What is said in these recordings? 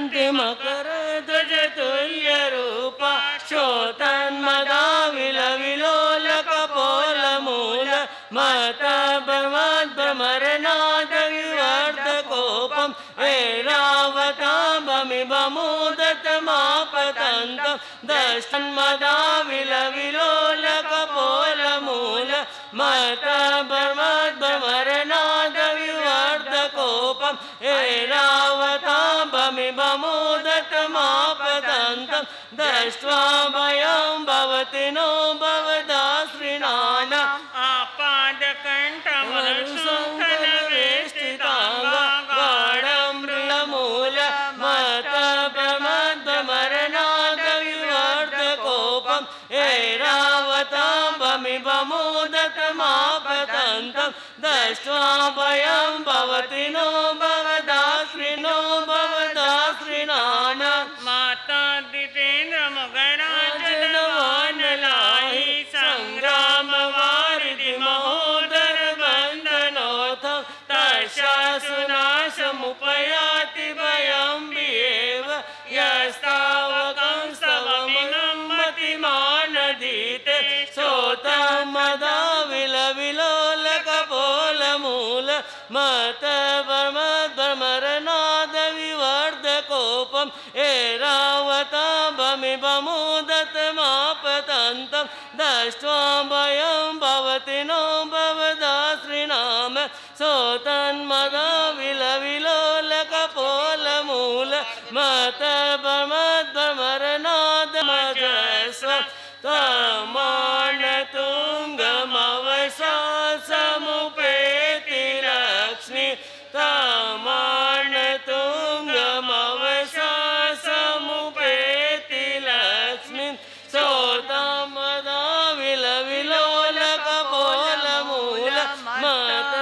कांति मकर ध्वज तुल्य रूपा शोतन्मदा विलोलक पोल मूल मत भ्रमरनाद विवर्धकोपम ऐरावताम्बमिवमुदत मापतन्तं दशन्मदा विलोलक पोल मूल मत भ्रमरनाद विवर्धकोपम ऐरावताम्बमिवमुदत मापतन्तं दृष्ट्वा भयं भवति नो भवदाश्रिणाना आपादकण्ठमरुसुखनवेष्टिताङ्गा गाढं मृगमूल मत प्रमदमरनाद विवर्धकोपम् ऐरावताम्बमिवमुदत मापतन्तं दृष्ट्वा भयं भवति नो भवदाश्रिणो भवदाश्रिणाना माता दितेन्द्र मगराजनवानलाहि संग्राम वारिधि महोदर बन्धनोऽथं तस्यासुनाशमुपयाति भयं विएव यस्तावकं स्तवमिनं मतिमानधीते सोतं मदा विलोलकपोलमूल मत भ्रमरनाद विवर्धकोपम् ऐरावताम्बमिवमुदत मापतन्तं दृष्ट्वा भयं भवति नो भवदाश्रिणाम सोतन्मदा विलोलकपोलमूल मत भ्रमरनाद मजस्व तमानतुङ्गमवशासमुपेति लक्ष्मी तमानतुङ्गमवशासमुपेति लक्ष्मी सोतामदा विलोलकपोलमूल मत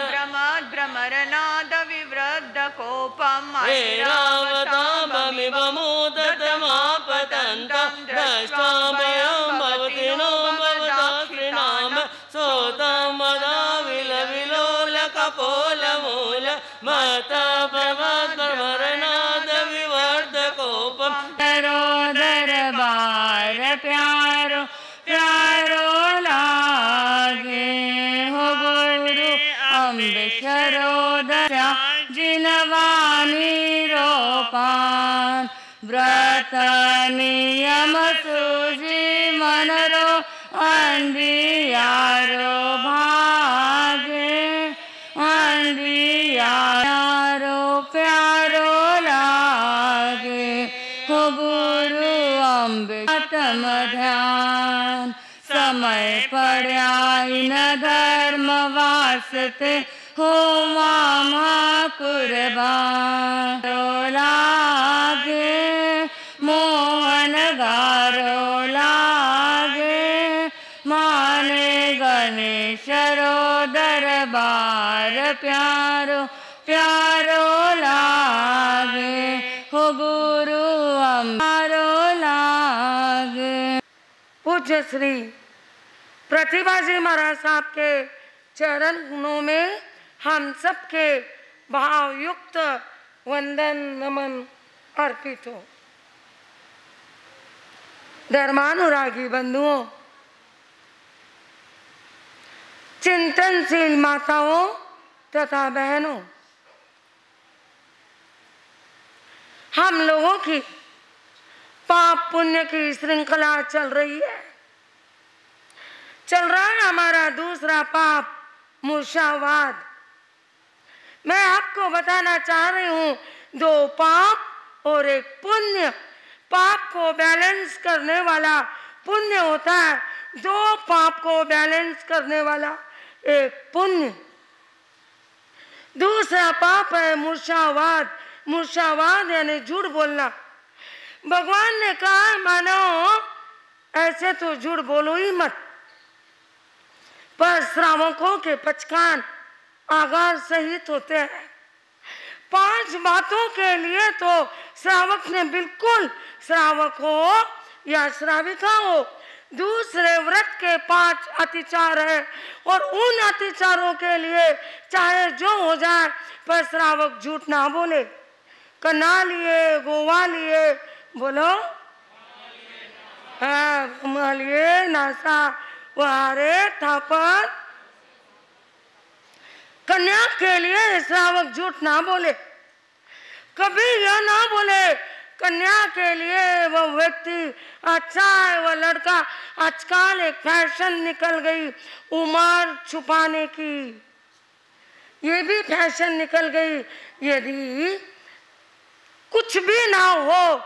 भ्रमरनाद विवृद्धकोपम् ऐरावताम्बमिवमुदत मापतन्तं दृष्ट्वा भयं भवति नो भवदाश्रिणाम सोतमदा विलोलकपोलमूल मत भ्रमरनाद विवर्धकोपम् करो दरबार प्यारो प्यारो लागे हो गुरु अम्बेशरो दया जिनवानी रोपान व्रत नियम सूजी मनरो अंधियारो भागे अंधियारो प्यारो लागे हो गुरु अम्बे आत्म ध्यान समय पड़ा इन धर्म वास्ते हो मामा कुर्बान लागे मोहन गारो लागे माने गणेशरो दरबार प्यारो प्यारो लागे हो गुरु अम्बारो लागे। पूज्य श्री प्रतिभा जी महाराज साहब के चरणों में हम सबके भावयुक्त वंदन नमन अर्पित हो। धर्मानुरागी बंधुओं, चिंतनशील माताओं तथा बहनों, हम लोगों की पाप पुण्य की श्रृंखला चल रही है। चल रहा है हमारा दूसरा पाप मूर्छावाद। मैं आपको बताना चाह रही हूं, दो पाप और एक पुण्य। पाप को बैलेंस करने वाला पुण्य होता है, दो पाप को बैलेंस करने वाला एक पुण्य। दूसरा पाप है मूर्छावाद। मूर्छावाद यानी झूठ बोलना। भगवान ने कहा मानो ऐसे तो झूठ बोलो ही मत, पर श्रावकों के पचकान आगार सहित होते हैं। 5 बातों के लिए तो श्रावक ने बिल्कुल, श्रावक हो या श्राविका हो, दूसरे व्रत के 5 अतिचार है और उन अतिचारों के लिए चाहे जो हो जाए पर श्रावक झूठ ना बोले। कन्ना लिए, गोवा लिए, बोलो हाँ, लिए नासा वारे थापर। कन्या के लिए श्रावक झूठ ना बोले, कभी यह ना बोले कन्या के लिए वो व्यक्ति अच्छा है, वो लड़का। आजकल एक फैशन निकल गई उम्र छुपाने की, ये भी फैशन निकल गई। यदि कुछ भी ना हो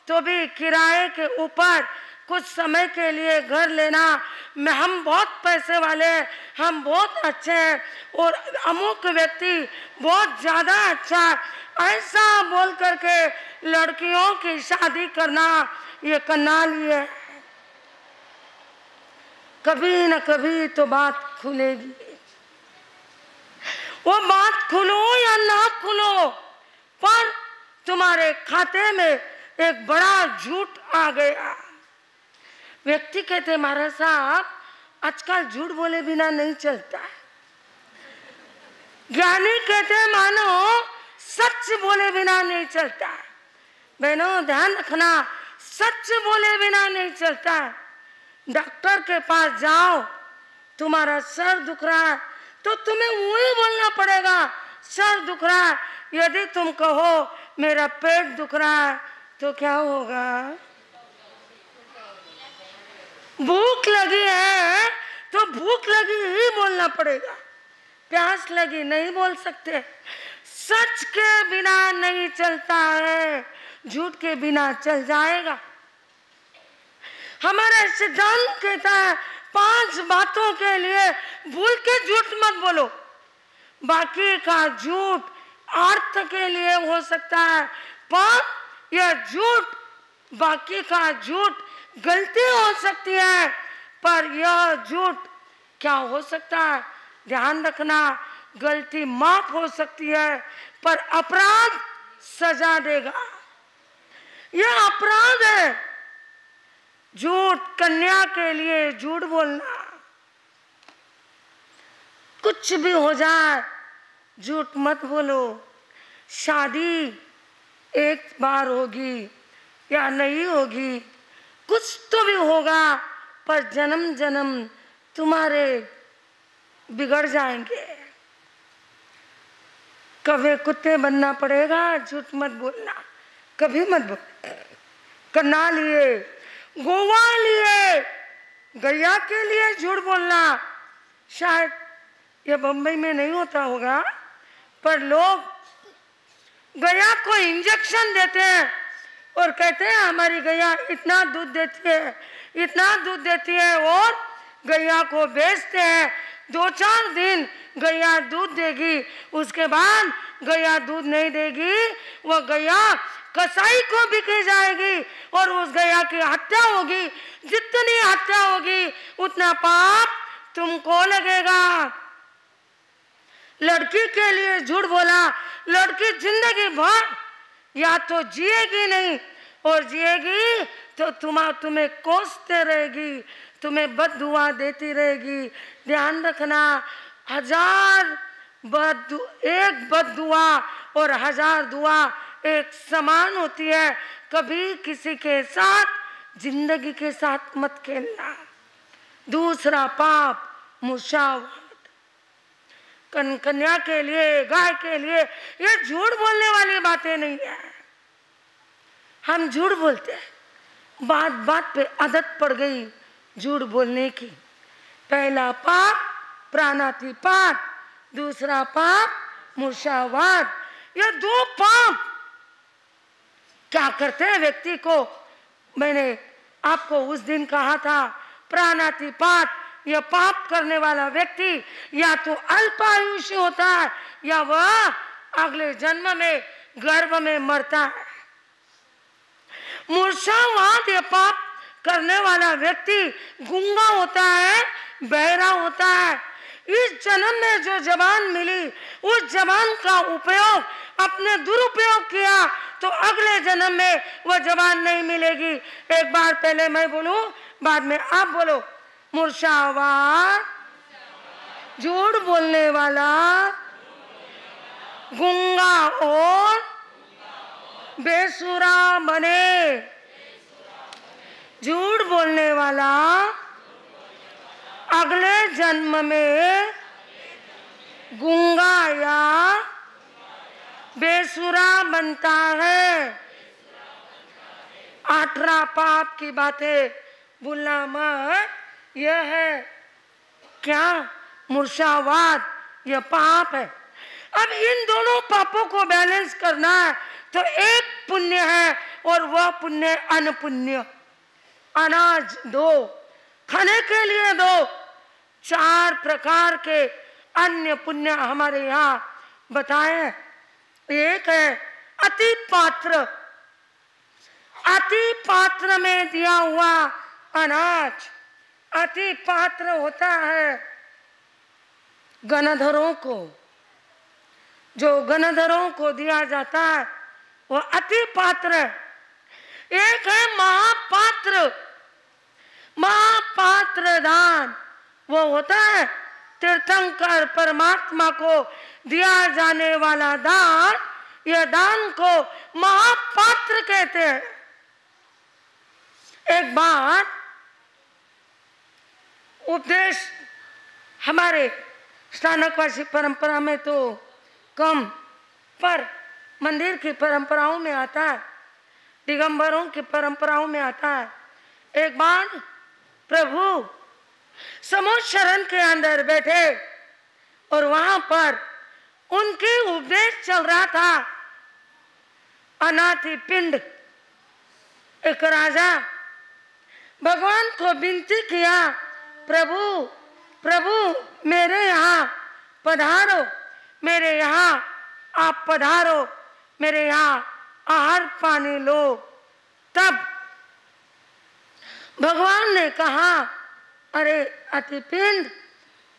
तो भी किराए के ऊपर कुछ समय के लिए घर लेना, मैं हम बहुत पैसे वाले हैं, हम बहुत अच्छे हैं और अमुक व्यक्ति बहुत ज़्यादा अच्छा है, ऐसा बोल करके लड़कियों की शादी करना, ये कन्नाली है। कभी न कभी तो बात खुलेगी, वो बात खुलो या ना खुलो, पर तुम्हारे खाते में एक बड़ा झूठ आ गया। व्यक्ति कहते महाराज साहब आजकल झूठ बोले बिना नहीं चलता है। ज्ञानी कहते मानो सच बोले बिना नहीं चलता है। बहनों ध्यान रखना, सच बोले बिना नहीं चलता है। डॉक्टर के पास जाओ, तुम्हारा सर दुख रहा है तो तुम्हें वही बोलना पड़ेगा सर दुख रहा है। यदि तुम कहो मेरा पेट दुख रहा है तो क्या होगा? भूख लगी है तो भूख लगी ही बोलना पड़ेगा, प्यास लगी नहीं बोल सकते। सच के बिना नहीं चलता है, झूठ के बिना चल जाएगा। हमारा सिद्धांत कहता है 5 बातों के लिए भूल के झूठ मत बोलो। बाकी का झूठ अर्थ के लिए हो सकता है, पर यह झूठ, बाकी का झूठ गलती हो सकती है, पर यह झूठ क्या हो सकता है? ध्यान रखना, गलती माफ हो सकती है पर अपराध सजा देगा। यह अपराध है झूठ। कन्या के लिए झूठ बोलना, कुछ भी हो जाए झूठ मत बोलो। शादी एक बार होगी या नहीं होगी, कुछ तो भी होगा, पर जन्म जन्म तुम्हारे बिगड़ जाएंगे। कभी कुत्ते बनना पड़ेगा, झूठ मत बोलना, कभी मत बोल। कन्ना लिए, गोवा लिए, गैया के लिए झूठ बोलना, शायद ये बम्बई में नहीं होता होगा, पर लोग गैया को इंजेक्शन देते हैं और कहते हैं हमारी गैया इतना दूध देती है, इतना दूध देती है, और गैया को बेचते हैं। 2-4 दिन गैया दूध देगी, उसके बाद गैया दूध नहीं देगी, वो गैया कसाई को बिके जाएगी और उस गैया की हत्या होगी। जितनी हत्या होगी उतना पाप तुमको लगेगा। लड़की के लिए झूठ बोला, लड़की जिंदगी भर या तो जिएगी नहीं, और जिएगी तो तुम्हें कोसते रहेगी, तुम्हें बद्दुआ देती रहेगी। ध्यान रखना, एक बद्दुआ और 1000 दुआ एक समान होती है। कभी किसी के साथ जिंदगी के साथ मत खेलना। दूसरा पाप मुशावरत। कन्या के लिए, गाय के लिए, ये झूठ बोलने वाली बातें नहीं है। हम झूठ बोलते हैं, बात बात पे आदत पड़ गई झूठ बोलने की। पहला पाप प्राणातिपात, दूसरा पाप मुशावात। ये 2 पाप क्या करते हैं व्यक्ति को? मैंने आपको उस दिन कहा था, प्राणातिपात, यह पाप करने वाला व्यक्ति या तो अल्पायुष्य होता है या वह अगले जन्म में गर्भ में मरता है। मूर्छावात, यह पाप करने वाला व्यक्ति गूंगा होता है, बहरा होता है। इस जन्म में जो जबान मिली, उस जबान का उपयोग अपने दुरुपयोग किया तो अगले जन्म में वह जबान नहीं मिलेगी। एक बार पहले मैं बोलूं, बाद में आप बोलो। मूर्छावात, झूठ बोलने वाला, गूंगा और बेसुरा बने, झूठ बोलने वाला अगले जन्म में गूंगा या बेसुरा बनता है। 18 पाप की बातें भूलना मत। यह है क्या? मूर्छावाद, यह पाप है। अब इन दोनों पापों को बैलेंस करना है तो एक पुण्य है और वह पुण्य अनपुण्य। अनाज दो, खाने के लिए दो। 4 प्रकार के अन्य पुण्य हमारे यहाँ बताए। एक है अति पात्र, अति पात्र में दिया हुआ अनाज। अति पात्र होता है गणधरों को, जो गणधरों को दिया जाता है वो अति पात्र है। एक है महापात्र, महापात्र दान, वो होता है तीर्थंकर परमात्मा को दिया जाने वाला दान। यह दान को महापात्र कहते हैं। एक बार उपदेश हमारे स्नानकवासी परंपरा में तो कम, पर मंदिर की परंपराओं में आता है, दिगंबरों की परंपराओं में आता है। एक बार प्रभु समूह शरण के अंदर बैठे और वहां पर उनके उपदेश चल रहा था। अनाथि पिंड, एक राजा भगवान को विनती किया, प्रभु प्रभु मेरे यहाँ पधारो, मेरे यहाँ आप पधारो, मेरे यहाँ आहार पानी लो। तब भगवान ने कहा, अरे अतिपिंड,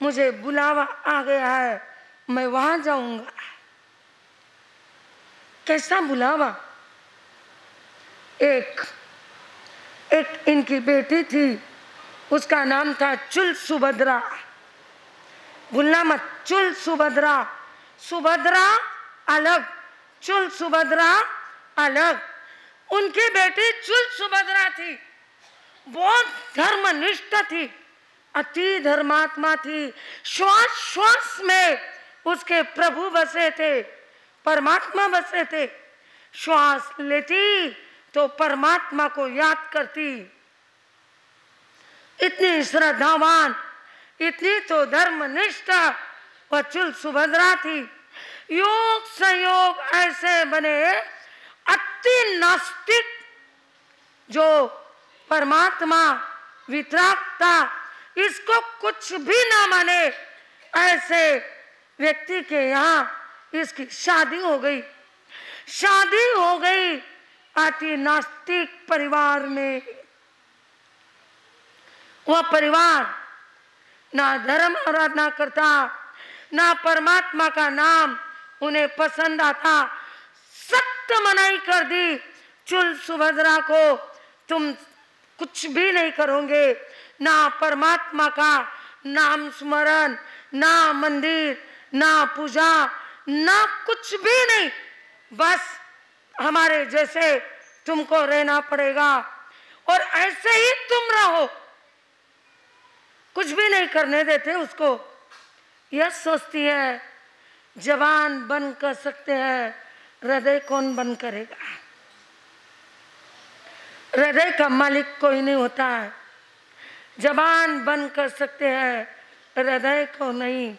मुझे बुलावा आ गया है, मैं वहां जाऊंगा। कैसा बुलावा? एक इनकी बेटी थी, उसका नाम था चुल सुभद्रा। भूलना मत, चुल सुभद्रा। सुभद्रा अलग, चुल सुभद्रा अलग। उनकी बेटी चुल सुभद्रा थी, बहुत धर्मनिष्ठ थी, अति धर्मात्मा थी। श्वास श्वास में उसके प्रभु बसे थे, परमात्मा बसे थे। श्वास लेती तो परमात्मा को याद करती। इतनी श्रद्धावान, इतनी तो धर्मनिष्ठ वह चुल सुभद्रा थी। योग संयोग ऐसे बने, अति नास्तिक, जो परमात्मा वितरागता इसको कुछ भी ना माने, ऐसे व्यक्ति के यहाँ इसकी शादी हो गई। शादी हो गई अति नास्तिक परिवार में। वह परिवार ना धर्म आराधना करता, ना परमात्मा का नाम उन्हें पसंद आता। सख्त मनाई कर दी चुल सुभद्रा को, तुम कुछ भी नहीं करोगे, ना परमात्मा का नाम स्मरण, ना मंदिर, ना पूजा, ना कुछ भी नहीं, बस हमारे जैसे तुमको रहना पड़ेगा और ऐसे ही तुम रहो। कुछ भी नहीं करने देते उसको। यह सोचती है जवान बन कर सकते हैं, हृदय कौन बन करेगा? हृदय का मालिक कोई नहीं होता है। जवान बन कर सकते हैं, हृदय को नहीं।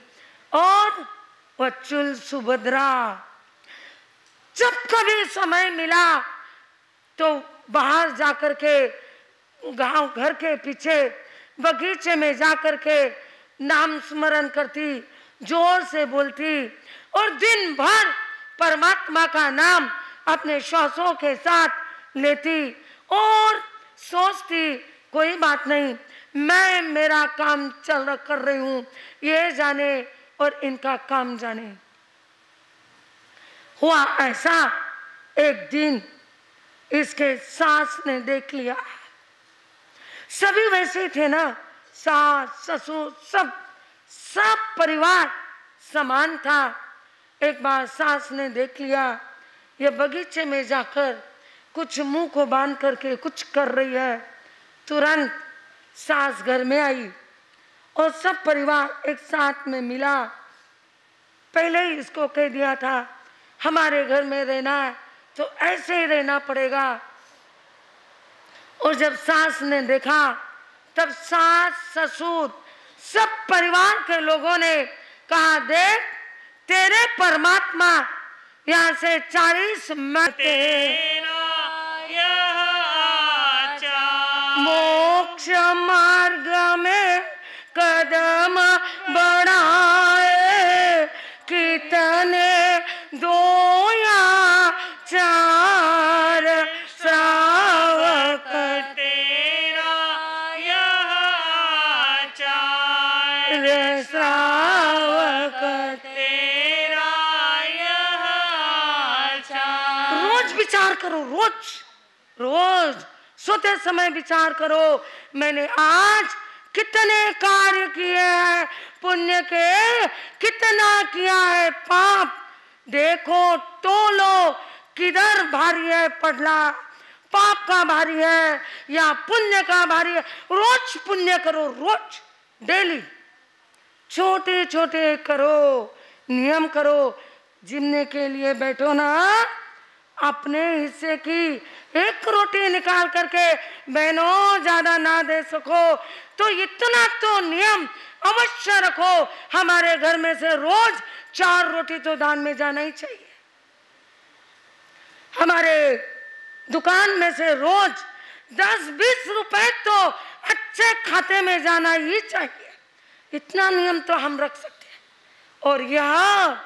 और वह चुल सुभद्रा जब कभी समय मिला तो बाहर जाकर के, गांव घर के पीछे बगीचे में जाकर के नाम स्मरण करती, जोर से बोलती और दिन भर परमात्मा का नाम अपने श्वासों के साथ लेती और सोचती कोई बात नहीं, मैं मेरा काम कर रही हूँ, ये जाने और इनका काम जाने। हुआ ऐसा, एक दिन इसके सास ने देख लिया। सभी वैसे थे ना, सास ससुर सब परिवार समान था। एक बार सास ने देख लिया ये बगीचे में जाकर कुछ मुंह को बांध करके कुछ कर रही है। तुरंत सास घर में आई और सब परिवार एक साथ में मिला। पहले ही इसको कह दिया था हमारे घर में रहना है तो ऐसे ही रहना पड़ेगा। और जब सास ने देखा तब सास ससुर सब परिवार के लोगों ने कहा, देख तेरे परमात्मा यहाँ से 40 मोक्ष मार्ग में कदम बढ़ाए, कितने 2 या 4 श्रावक तेरा यहाँ 4 श्रावक तेरा यहाँ 4। रोज विचार करो, रोज सोते समय विचार करो, मैंने आज कितने कार्य किए हैं, पुण्य के कितना किया है, पाप देखो तोलो किधर भारी है पडला, पाप का भारी है या पुण्य का भारी है। रोज पुण्य करो, रोज डेली छोटे छोटे करो, नियम करो। जिमने के लिए बैठो ना, अपने हिस्से की 1 रोटी निकाल करके बहनों ज्यादा ना दे सको तो इतना तो नियम अवश्य रखो, हमारे घर में से रोज 4 रोटी तो दान में जाना ही चाहिए। हमारे दुकान में से रोज 10-20 रुपए तो अच्छे खाते में जाना ही चाहिए। इतना नियम तो हम रख सकते हैं। और यह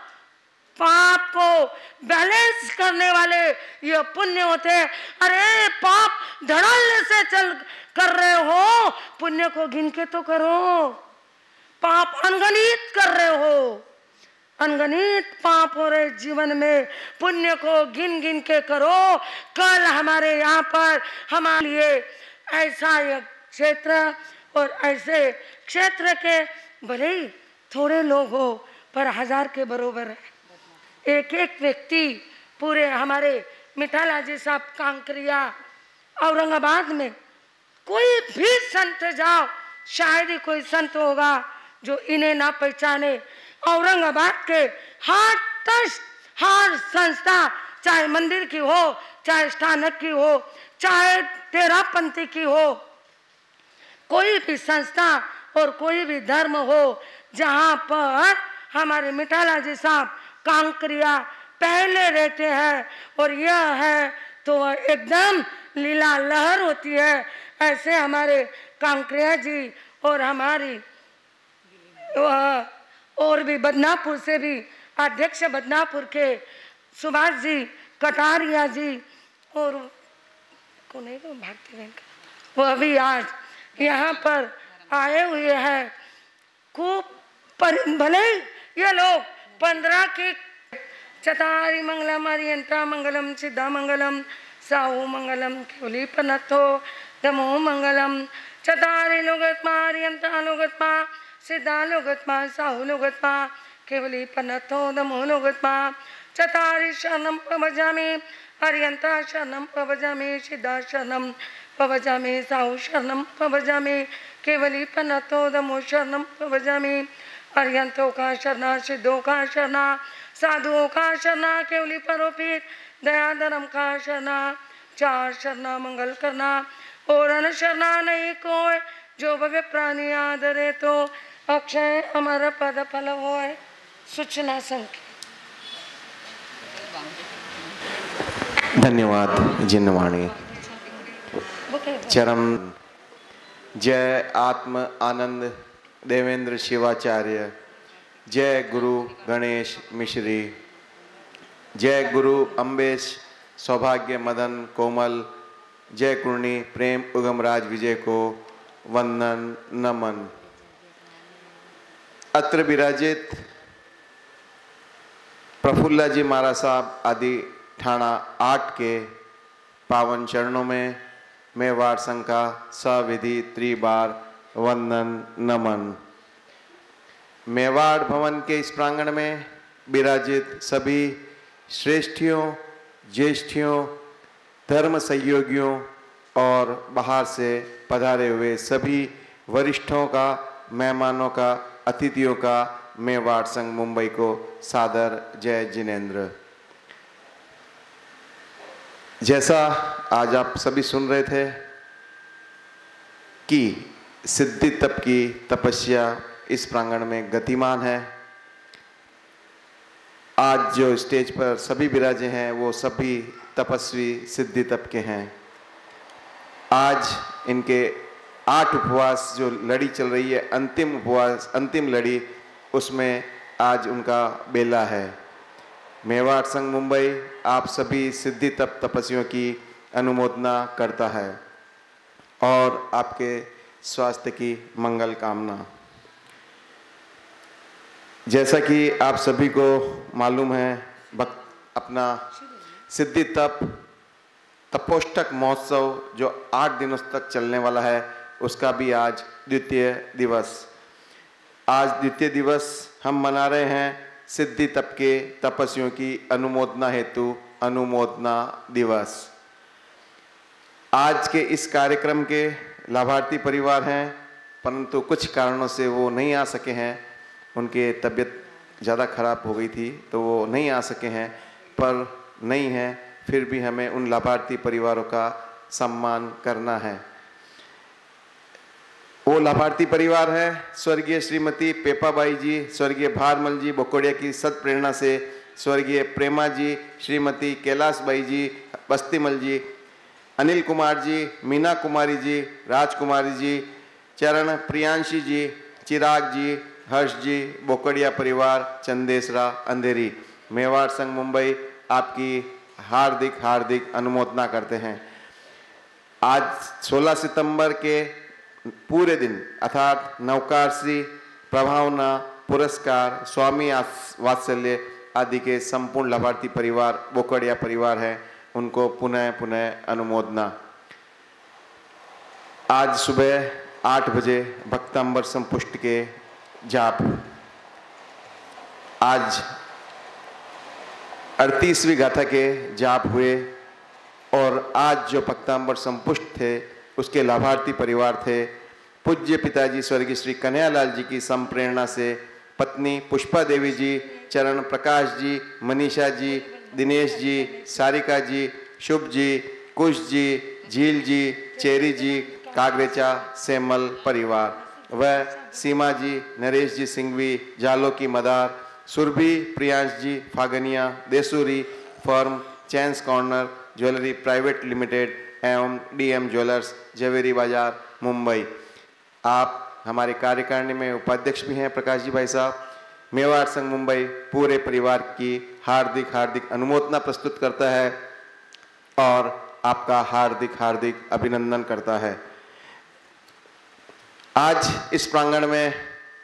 पाप को बैलेंस करने वाले ये पुण्य होते हैं। अरे पाप धड़ल्ले से चल कर रहे हो, पुण्य को गिन के तो करो। पाप अनगणित कर रहे हो, अनगणित पाप हो रहे जीवन में, पुण्य को गिन गिन के करो। कल हमारे यहाँ पर हमारे लिए ऐसा एक क्षेत्र और ऐसे क्षेत्र के भले ही थोड़े लोग हो पर 1000 के बरोबर है। एक एक व्यक्ति पूरे हमारे मिठालाजी साहब कांकरिया औरंगाबाद में कोई भी संत जाओ, शायद ही कोई संत होगा जो इन्हें ना पहचाने। औरंगाबाद के हर संस्था, चाहे मंदिर की हो, चाहे स्थानक की हो, चाहे तेरापंथी की हो, कोई भी संस्था और कोई भी धर्म हो, जहाँ पर हमारे मिठालाजी साहब कांकरिया पहले रहते हैं और यह है तो एकदम लीला लहर होती है। ऐसे हमारे कांकरिया जी और हमारी और भी बदनापुर से भी अध्यक्ष बदनापुर के सुभाष जी कटारिया जी और कौन है वो भारती बहन का, वो अभी आज यहाँ पर आए हुए हैं। खूब भले ये लोग 15 के चतारी मंगलम अरियंता मंगलम सिद्धा मंगलम साहू मंगलम केवली पनथो दमो मंगलम चतारी लोगत्मा अरियंता लोगत्मा सिद्धा लोगत्मा साहू लोगत्मा केवली पनथो दमो लोगत्मा चतारी शरणम प्रभजामि अरियंता शरणम प्रभजामि सिद्धा शरणम प्रभजामि साहू शरणम प्रभजामि केवली पनथो दमो शरणम प्रभजामि अरियंतों का शरणा, सिद्धों का शरणा, साधुओं का शरणा, केवली परोपीत दया धर्म का शरणा, 4 शरणा मंगल करना और अन शरणा नहीं कोई, जो भव्य प्राणी आदरे तो अक्षय अमर पद फल होय। सूचना संख्या। धन्यवाद जिनवाणी। चरम जय आत्म आनंद देवेंद्र शिवाचार्य, जय गुरु गणेश मिश्री, जय गुरु अम्बेश सौभाग्य मदन कोमल, जय कुर्णी प्रेम उगमराज विजय को वंदन नमन। अत्र विराजित प्रफुल्ला जी महाराज साहब आदि थाना 8 के पावन चरणों में मेवाड़ संघ का सविधि त्रिबार वंदन नमन। मेवाड़ भवन के इस प्रांगण में विराजित सभी श्रेष्ठियों, ज्येष्ठियों, धर्म सहयोगियों और बाहर से पधारे हुए सभी वरिष्ठों का, मेहमानों का, अतिथियों का मेवाड़ संघ मुंबई को सादर जय जिनेंद्र। जैसा आज आप सभी सुन रहे थे कि सिद्धि तप की तपस्या इस प्रांगण में गतिमान है। आज जो स्टेज पर सभी विराजे हैं वो सभी तपस्वी सिद्धि तप के हैं। आज इनके 8 उपवास जो लड़ी चल रही है, अंतिम उपवास, अंतिम लड़ी, उसमें आज उनका बेला है। मेवाड़ संघ मुंबई आप सभी सिद्धि तप तपस्वियों की अनुमोदना करता है और आपके स्वास्थ्य की मंगल कामना। जैसा कि आप सभी को मालूम है, अपना सिद्धि तप तपोष्टक महोत्सव जो 8 दिनों तक चलने वाला है, उसका भी आज द्वितीय दिवस। आज द्वितीय दिवस हम मना रहे हैं सिद्धि तप के तपस्वियों की अनुमोदना हेतु अनुमोदना दिवस। आज के इस कार्यक्रम के लाभार्थी परिवार हैं, परंतु कुछ कारणों से वो नहीं आ सके हैं। उनके तबीयत ज़्यादा खराब हो गई थी तो वो नहीं आ सके हैं, पर नहीं है फिर भी हमें उन लाभार्थी परिवारों का सम्मान करना है। वो लाभार्थी परिवार है स्वर्गीय श्रीमती पेपाबाई जी, स्वर्गीय भारमल जी बोकोड़िया की सद प्रेरणा से, स्वर्गीय प्रेमा जी, श्रीमती कैलाश बाई जी बस्तीमल जी, अनिल कुमार जी, मीना कुमारी जी, राजकुमारी जी, चरण प्रियांशी जी, चिराग जी, हर्ष जी, बोकड़िया परिवार, चंदेसरा, अंधेरी। मेवाड़ संघ मुंबई आपकी हार्दिक हार्दिक अनुमोदना करते हैं। आज 16 सितंबर के पूरे दिन अर्थात नवकारसी, प्रभावना, पुरस्कार, स्वामी वात्सल्य आदि के संपूर्ण लाभार्थी परिवार बोकड़िया परिवार है, उनको पुनः पुनः अनुमोदना। आज सुबह 8 बजे भक्तांबर संपुष्ट के जाप, आज 38वीं गाथा के जाप हुए और आज जो भक्तांबर संपुष्ट थे उसके लाभार्थी परिवार थे पूज्य पिताजी स्वर्गीय श्री कन्हैयालाल जी की संप्रेरणा से पत्नी पुष्पा देवी जी, चरण प्रकाश जी, मनीषा जी, दिनेश जी, सारिका जी, शुभ जी, कुश जी, झील जी, चेरी जी, कागरेचा सेमल परिवार, वह सीमा जी, नरेश जी सिंघवी, जालो की Madar, Surabhi Priyansh ji, Fagniya, Desuri firm, chance corner jewellery private limited एवं डीएम ज्वेलर्स, जवेरी बाजार, मुंबई। आप हमारे कार्यकारिणी में उपाध्यक्ष भी हैं प्रकाश जी भाई साहब। मेवाड़ संघ मुंबई पूरे परिवार की हार्दिक हार्दिक अनुमोदना प्रस्तुत करता है और आपका हार्दिक हार्दिक अभिनंदन करता है। आज इस प्रांगण में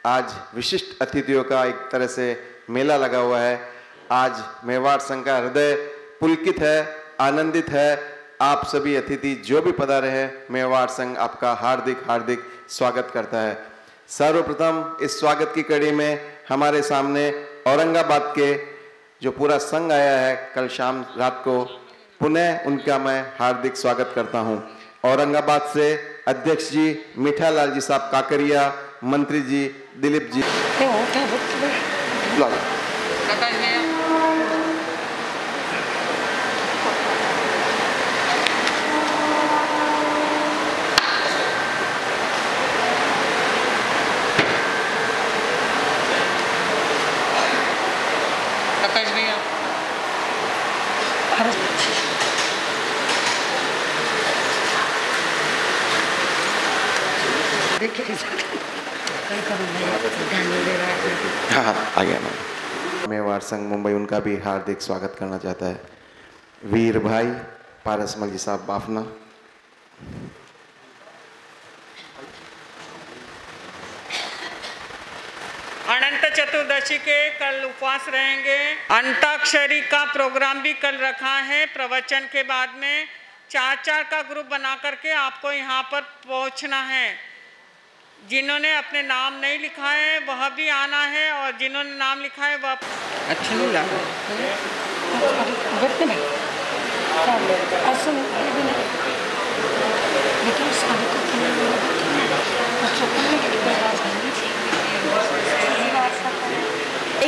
आज विशिष्ट अतिथियों का एक तरह से मेला लगा हुआ है। आज मेवाड़ संघ का हृदय पुलकित है, आनंदित है। आप सभी अतिथि जो भी पधारे हैं, मेवाड़ संघ आपका हार्दिक हार्दिक स्वागत करता है। सर्वप्रथम इस स्वागत की कड़ी में हमारे सामने औरंगाबाद के जो पूरा संघ आया है कल शाम रात को, पुनः उनका मैं हार्दिक स्वागत करता हूं। औरंगाबाद से अध्यक्ष जी मीठालाल जी साहब काकरिया, मंत्री जी दिलीप जी, आ गया मैं। मेवाड़ संघ मुंबई उनका भी हार्दिक स्वागत करना चाहता है। वीर भाई पारसमल जी साहब बाफना, अनंत चतुर्दशी के कल उपवास रहेंगे। अंताक्षरी का प्रोग्राम भी कल रखा है। प्रवचन के बाद में 4-4 का ग्रुप बना करके आपको यहाँ पर पहुँचना है। जिन्होंने अपने नाम नहीं लिखा है वह भी आना है और जिन्होंने नाम लिखा है वह अच्छा नहीं लगा।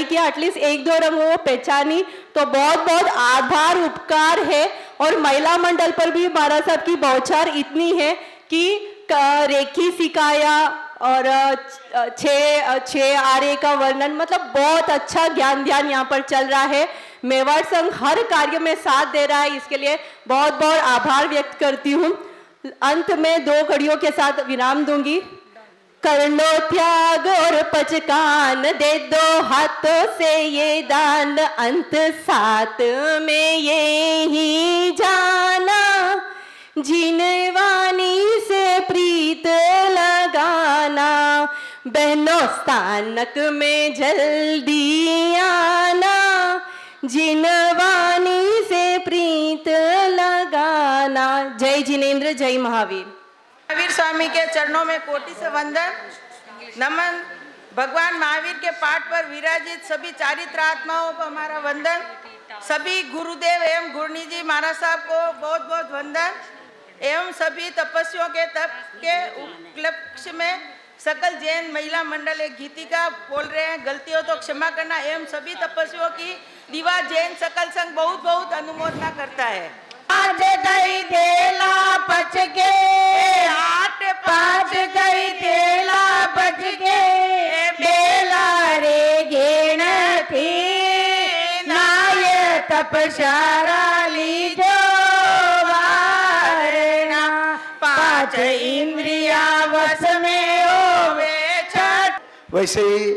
कि एटलीस्ट एक दो रंग वो पहचानी तो बहुत बहुत आभार उपकार है। और महिला मंडल पर भी महाराज साहब की बौछार इतनी है कि रेखी सिखाया और 6 आर्य का वर्णन, मतलब बहुत अच्छा ज्ञान ध्यान यहाँ पर चल रहा है। मेवाड़ संघ हर कार्य में साथ दे रहा है, इसके लिए बहुत बहुत आभार व्यक्त करती हूँ। अंत में 2 कड़ियों के साथ विराम दूंगी। कर लो त्याग और पचकान, दे दो हाथों से ये दान, अंत साथ में ये ही जाना, जिनवानी से प्रीत लगाना, बहनों स्थानक में जल्दी आना, जिनवानी से प्रीत लगाना। जय जिनेंद्र, जय महावीर। महावीर स्वामी के चरणों में कोटि से वंदन नमन। भगवान महावीर के पाठ पर विराजित सभी चारित्र आत्माओं को हमारा वंदन। सभी गुरुदेव एवं गुरनी जी महाराज साहब को बहुत बहुत वंदन। एवं सभी तपस्वियों के तप के उपलक्ष्य में सकल जैन महिला मंडल एक गीतिका बोल रहे हैं, गलती हो तो क्षमा करना। एवं सभी तपस्वियों की दिवा जैन सकल संघ बहुत बहुत अनुमोदना करता है। आज गई तेला पच के, 8-5 गई तेला बच के, बेला रे घेण थी नाय तपशारा लीजो वारना, 5 इंद्रिया वश में होवे छठ। वैसे ही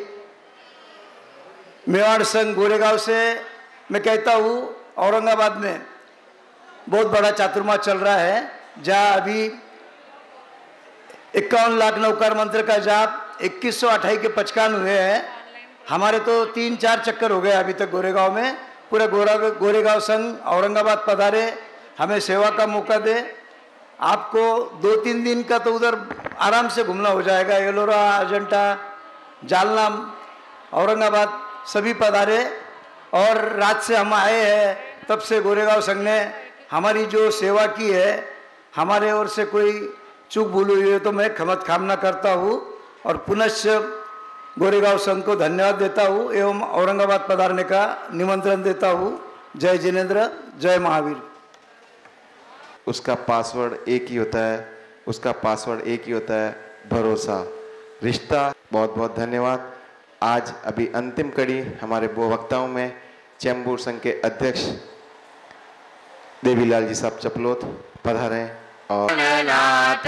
मेवाड़ संघ गोरेगांव से मैं कहता हूँ, औरंगाबाद में बहुत बड़ा चातुर्मास चल रहा है, जहाँ अभी 51 लाख नौकार मंत्र का जाप 2128 के पचकान हुए हैं। हमारे तो 3-4 चक्कर हो गए अभी तक गोरेगांव में। पूरा गोरेगांव संघ औरंगाबाद पधारे, हमें सेवा का मौका दे। आपको 2-3 दिन का तो उधर आराम से घूमना हो जाएगा। एलोरा, अजंता, जालना, औरंगाबाद सभी पधारे। और रात से हम आए हैं, तब से गोरेगांव संघ ने हमारी जो सेवा की है, हमारे ओर से कोई चूक भूल हुई है तो मैं क्षमत कामना करता हूँ और पुनश्च गोरेगांव संघ को धन्यवाद देता हूँ एवं औरंगाबाद पधारने का निमंत्रण देता हूँ। जय जिनेंद्र, जय महावीर। उसका पासवर्ड एक ही होता है, उसका पासवर्ड एक ही होता है, भरोसा, रिश्ता। बहुत बहुत धन्यवाद। आज अभी अंतिम कड़ी हमारे वक्ताओं में चैम्बूर संघ के अध्यक्ष देवीलाल जी साहब चपलोत पधारे। और नाथ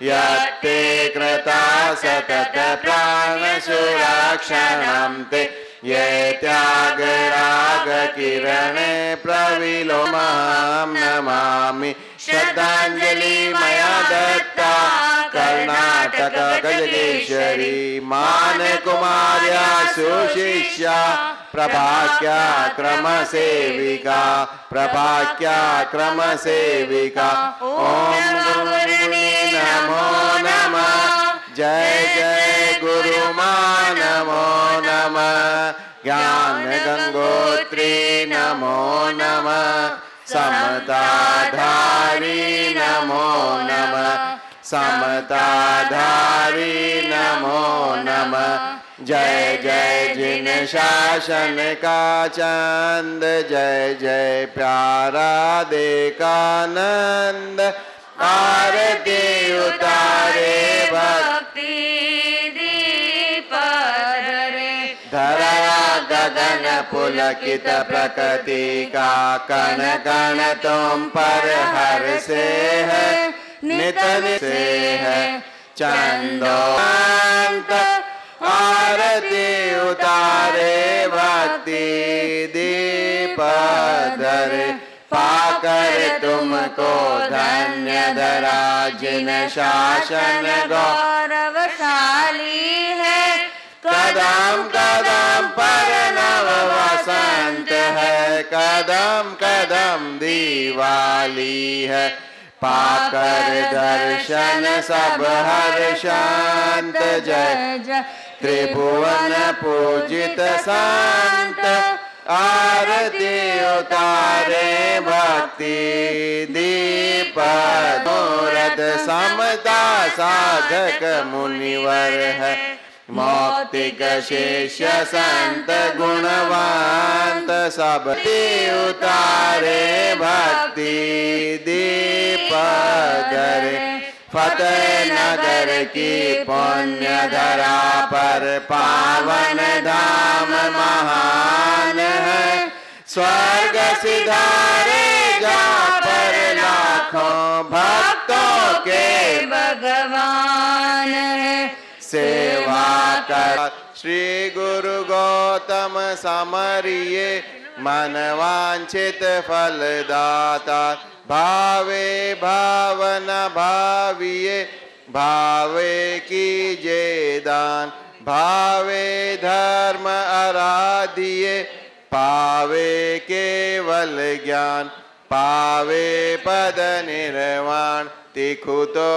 यत्ते कृता सतत प्राण सुरक्षणं ते, ये त्याग राग किरणे प्रविलोमहं नमामि। श्रद्धांजलि मया दत्ता कर्नाटक गजगेश्वरी मान कुमार्या सुशिष्या, प्रभाक्या क्रम सेविका, प्रभाक्या क्रम सेविका। ओम गुरुर्ने नमो नमः, जय जय गुरु मान नमो नमः। ज्ञान गंगोत्री नमो नमः, समताधारी नमो नमः, समताधारी नमो नमः। जय जय जिन शासन का चंद, जय जय प्यारा देकानंद। आरती उतारे भक्ति दीप धरे, धरा गगन पुलकित प्रकृति का, कण कण तुम पर हर से है, नित से है चंदोअंत। आरती उतारे भक्ति दीप धरे, पाकर तुमको धन्य धरा जिन शासन गौरवशाली है। कदम कदम पर नव वसंत है, कदम कदम दिवाली है। पाकर दर्शन सब हर शांत, जय जय त्रिभुवन पूजित संत। आरती उतारे भक्ति दीप मूरत समता साधक मुनिवर है मौक्तिक शिष्य संत गुणवंत सब उतारे भक्ति दीप धरे फतेह नगर की पुण्य धरा पर पावन धाम महान है स्वर्ग सिधारे जा पर लाखों भक्तों के भगवान है सेवा कर श्री गुरु गौतम समरिये मन वांछित फलदाता भावे भावना भाविये भावे कीजे दान भावे धर्म आराधिये पावे केवल ज्ञान पावे पद निर्वाण तिखुतो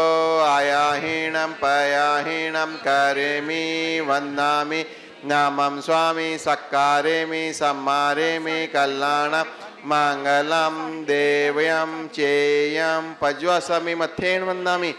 आयाहीणं पयाहीणं करेमि वन्दामि नामं स्वामी सक्कारेमि सम्मारेमि कल्याणं मंगलम देव्यम चेयम पज्वासमि मथेन वंदामि।